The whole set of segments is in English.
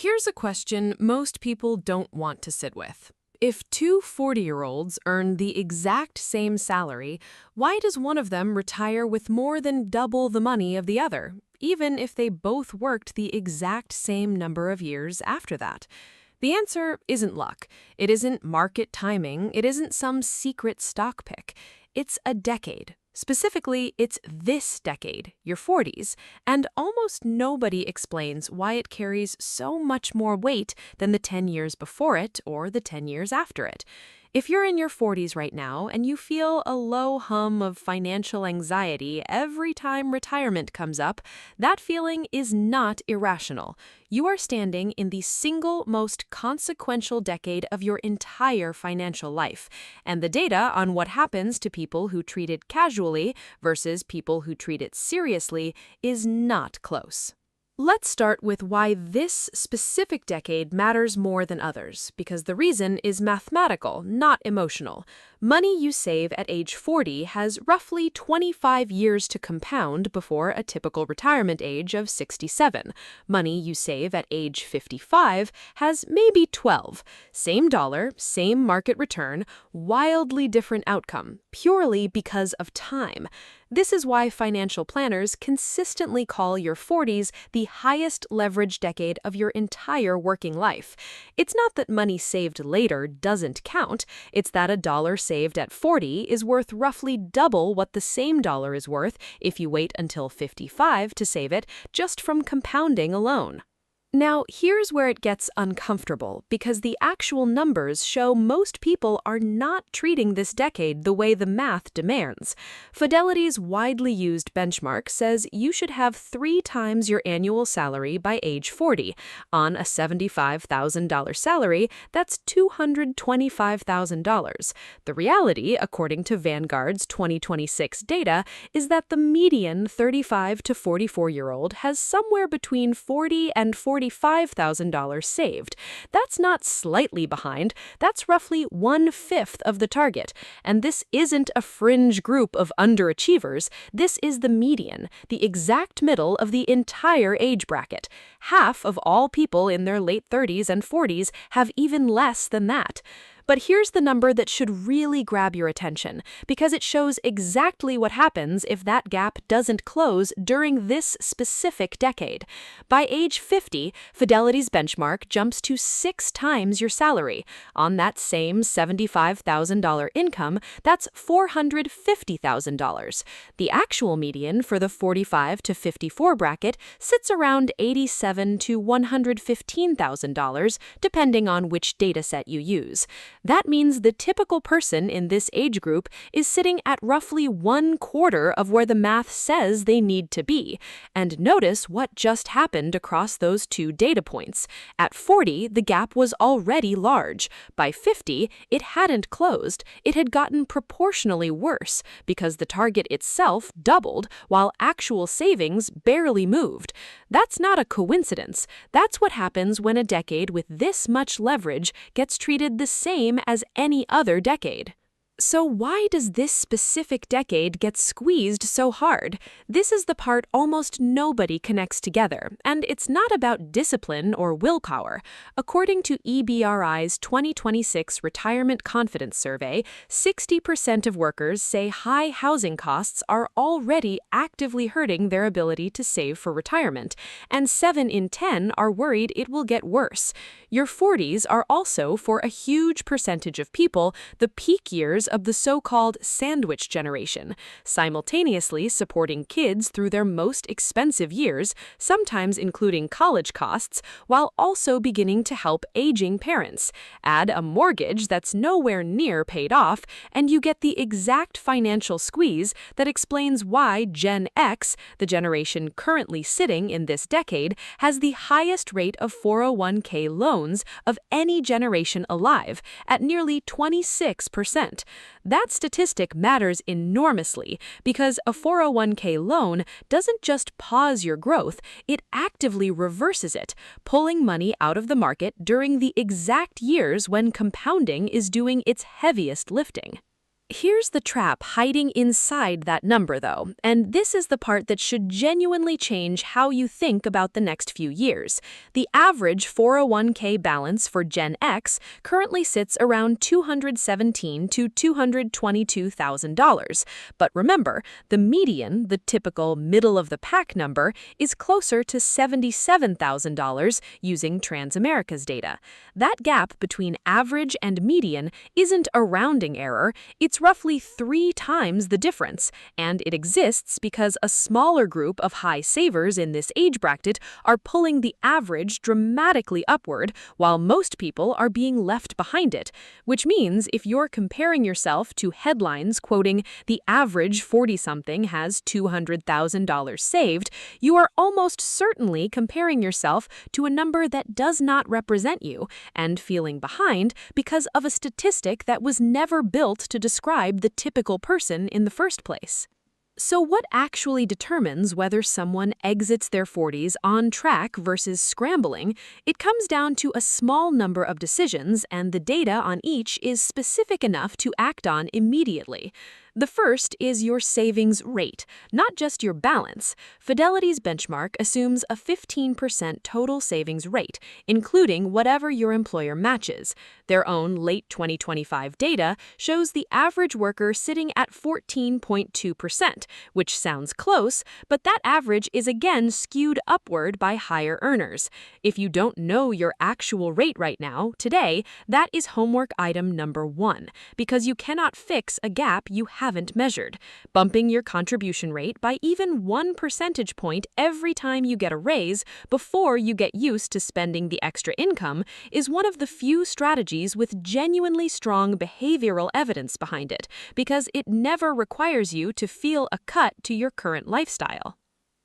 Here's a question most people don't want to sit with. If two 40-year-olds earn the exact same salary, why does one of them retire with more than double the money of the other, even if they both worked the exact same number of years after that? The answer isn't luck. It isn't market timing. It isn't some secret stock pick. It's a decade. Specifically, it's this decade, your 40s, and almost nobody explains why it carries so much more weight than the 10 years before it or the 10 years after it. If you're in your 40s right now and you feel a low hum of financial anxiety every time retirement comes up, that feeling is not irrational. You are standing in the single most consequential decade of your entire financial life, and the data on what happens to people who treat it casually versus people who treat it seriously is not close. Let's start with why this specific decade matters more than others, because the reason is mathematical, not emotional. Money you save at age 40 has roughly 25 years to compound before a typical retirement age of 67. Money you save at age 55 has maybe 12. Same dollar, same market return, wildly different outcome, purely because of time. This is why financial planners consistently call your 40s the highest leverage decade of your entire working life. It's not that money saved later doesn't count, it's that a dollar saved at 40 is worth roughly double what the same dollar is worth if you wait until 55 to save it, just from compounding alone. Now, here's where it gets uncomfortable, because the actual numbers show most people are not treating this decade the way the math demands. Fidelity's widely used benchmark says you should have 3 times your annual salary by age 40. On a $75,000 salary, that's $225,000. The reality, according to Vanguard's 2026 data, is that the median 35 to 44-year-old has somewhere between $40,000 and $45,000 saved. That's not slightly behind, that's roughly 1/5 of the target. And this isn't a fringe group of underachievers, this is the median, the exact middle of the entire age bracket. Half of all people in their late 30s and 40s have even less than that. But here's the number that should really grab your attention, because it shows exactly what happens if that gap doesn't close during this specific decade. By age 50, Fidelity's benchmark jumps to 6 times your salary. On that same $75,000 income, that's $450,000. The actual median for the 45 to 54 bracket sits around $87,000 to $115,000, depending on which dataset you use. That means the typical person in this age group is sitting at roughly 1/4 of where the math says they need to be. And notice what just happened across those two data points. At 40, the gap was already large. By 50, it hadn't closed. It had gotten proportionally worse because the target itself doubled while actual savings barely moved. That's not a coincidence. That's what happens when a decade with this much leverage gets treated the same as any other decade. So why does this specific decade get squeezed so hard? This is the part almost nobody connects together, and it's not about discipline or willpower. According to EBRI's 2026 Retirement Confidence Survey, 60% of workers say high housing costs are already actively hurting their ability to save for retirement, and 7 in 10 are worried it will get worse. Your 40s are also, for a huge percentage of people, the peak years of the so-called sandwich generation, simultaneously supporting kids through their most expensive years, sometimes including college costs, while also beginning to help aging parents. Add a mortgage that's nowhere near paid off, and you get the exact financial squeeze that explains why Gen X, the generation currently sitting in this decade, has the highest rate of 401k loans of any generation alive, at nearly 26%. That statistic matters enormously because a 401k loan doesn't just pause your growth, it actively reverses it, pulling money out of the market during the exact years when compounding is doing its heaviest lifting. Here's the trap hiding inside that number, though, and this is the part that should genuinely change how you think about the next few years. The average 401k balance for Gen X currently sits around $217,000 to $222,000. But remember, the median, the typical middle-of-the-pack number, is closer to $77,000 using Transamerica's data. That gap between average and median isn't a rounding error, it's roughly 3 times the difference, and it exists because a smaller group of high savers in this age bracket are pulling the average dramatically upward, while most people are being left behind it, which means if you're comparing yourself to headlines quoting the average 40-something has $200,000 saved, you are almost certainly comparing yourself to a number that does not represent you and feeling behind because of a statistic that was never built to describe the typical person in the first place. So what actually determines whether someone exits their 40s on track versus scrambling? It comes down to a small number of decisions, and the data on each is specific enough to act on immediately. The first is your savings rate, not just your balance. Fidelity's benchmark assumes a 15% total savings rate, including whatever your employer matches. Their own late 2025 data shows the average worker sitting at 14.2%, which sounds close, but that average is again skewed upward by higher earners. If you don't know your actual rate right now, today, that is homework item number 1, because you cannot fix a gap you haven't measured. Bumping your contribution rate by even 1 percentage point every time you get a raise before you get used to spending the extra income is one of the few strategies with genuinely strong behavioral evidence behind it, because it never requires you to feel a cut to your current lifestyle.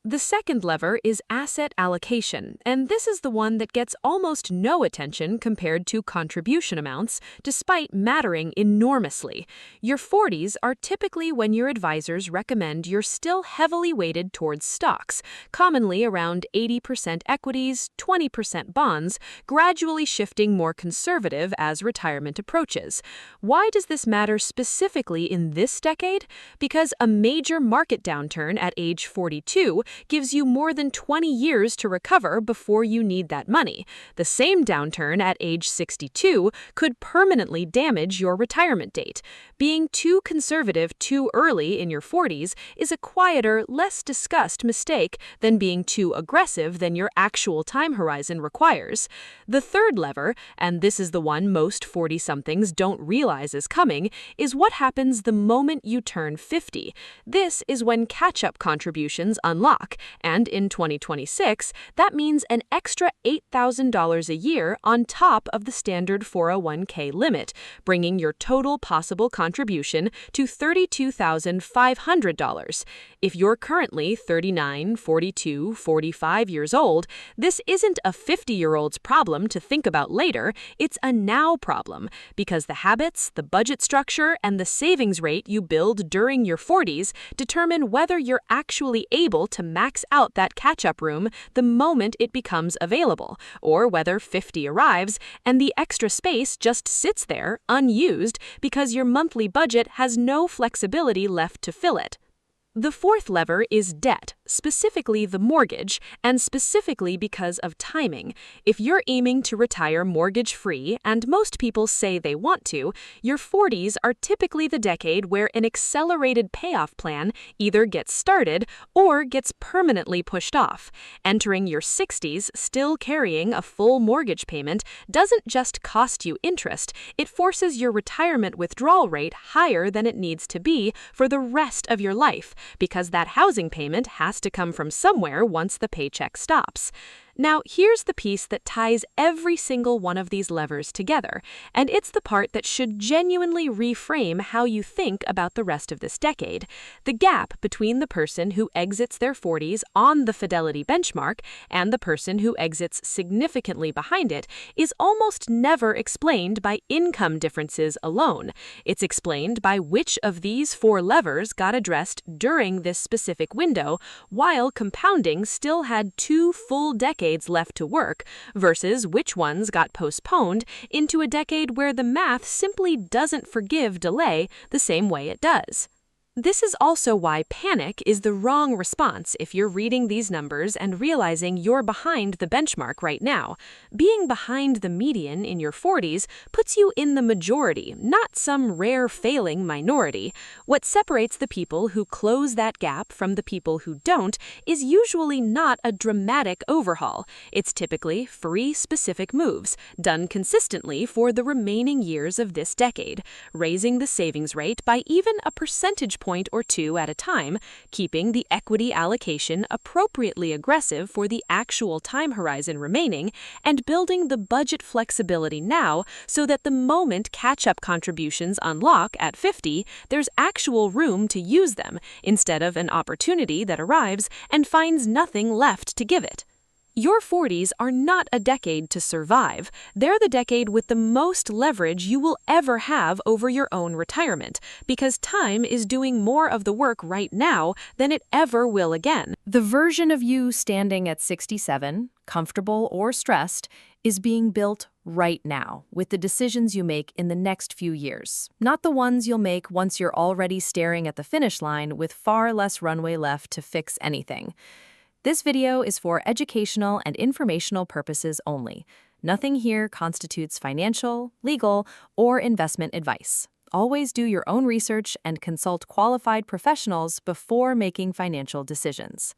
The second lever is asset allocation, and this is the one that gets almost no attention compared to contribution amounts, despite mattering enormously. Your 40s are typically when your advisors recommend you're still heavily weighted towards stocks, commonly around 80% equities, 20% bonds, gradually shifting more conservative as retirement approaches. Why does this matter specifically in this decade? Because a major market downturn at age 42 gives you more than 20 years to recover before you need that money. The same downturn at age 62 could permanently damage your retirement date. Being too conservative too early in your 40s is a quieter, less discussed mistake than being too aggressive than your actual time horizon requires. The third lever, and this is the one most 40-somethings don't realize is coming, is what happens the moment you turn 50. This is when catch-up contributions unlock. And in 2026, that means an extra $8,000 a year on top of the standard 401k limit, bringing your total possible contribution to $32,500. If you're currently 39, 42, 45 years old, this isn't a 50-year-old's problem to think about later, it's a now problem, because the habits, the budget structure, and the savings rate you build during your 40s determine whether you're actually able to max out that catch-up room the moment it becomes available, or whether 50 arrives and the extra space just sits there unused because your monthly budget has no flexibility left to fill it. The fourth lever is debt, specifically the mortgage, and specifically because of timing. If you're aiming to retire mortgage-free, and most people say they want to, your 40s are typically the decade where an accelerated payoff plan either gets started or gets permanently pushed off. Entering your 60s still carrying a full mortgage payment doesn't just cost you interest, it forces your retirement withdrawal rate higher than it needs to be for the rest of your life, because that housing payment has to come from somewhere once the paycheck stops. Now, here's the piece that ties every single one of these levers together, and it's the part that should genuinely reframe how you think about the rest of this decade. The gap between the person who exits their 40s on the Fidelity benchmark and the person who exits significantly behind it is almost never explained by income differences alone. It's explained by which of these 4 levers got addressed during this specific window, while compounding still had 2 full decades decades left to work versus which ones got postponed into a decade where the math simply doesn't forgive delay the same way it does. This is also why panic is the wrong response if you're reading these numbers and realizing you're behind the benchmark right now. Being behind the median in your 40s puts you in the majority, not some rare failing minority. What separates the people who close that gap from the people who don't is usually not a dramatic overhaul. It's typically 3 specific moves, done consistently for the remaining years of this decade, raising the savings rate by even a percentage point or 2 at a time, keeping the equity allocation appropriately aggressive for the actual time horizon remaining, and building the budget flexibility now so that the moment catch-up contributions unlock at 50, there's actual room to use them instead of an opportunity that arrives and finds nothing left to give it. Your 40s are not a decade to survive. They're the decade with the most leverage you will ever have over your own retirement, because time is doing more of the work right now than it ever will again. The version of you standing at 67, comfortable or stressed, is being built right now with the decisions you make in the next few years, not the ones you'll make once you're already staring at the finish line with far less runway left to fix anything. This video is for educational and informational purposes only. Nothing here constitutes financial, legal, or investment advice. Always do your own research and consult qualified professionals before making financial decisions.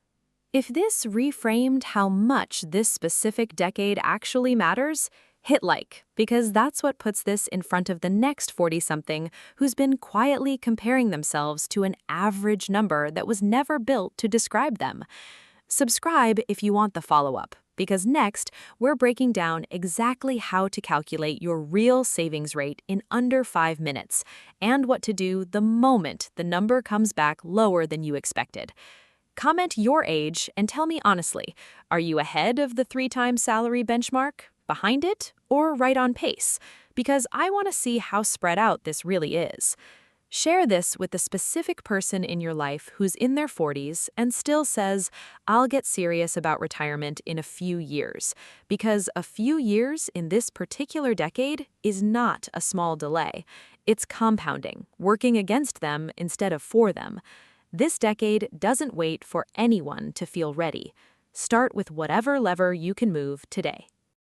If this reframed how much this specific decade actually matters, hit like, because that's what puts this in front of the next 40-something who's been quietly comparing themselves to an average number that was never built to describe them. Subscribe if you want the follow-up, because next, we're breaking down exactly how to calculate your real savings rate in under 5 minutes, and what to do the moment the number comes back lower than you expected. Comment your age and tell me honestly, are you ahead of the 3-time salary benchmark, behind it, or right on pace? Because I want to see how spread out this really is. Share this with the specific person in your life who's in their 40s and still says, I'll get serious about retirement in a few years, because a few years in this particular decade is not a small delay. It's compounding, working against them instead of for them. This decade doesn't wait for anyone to feel ready. Start with whatever lever you can move today.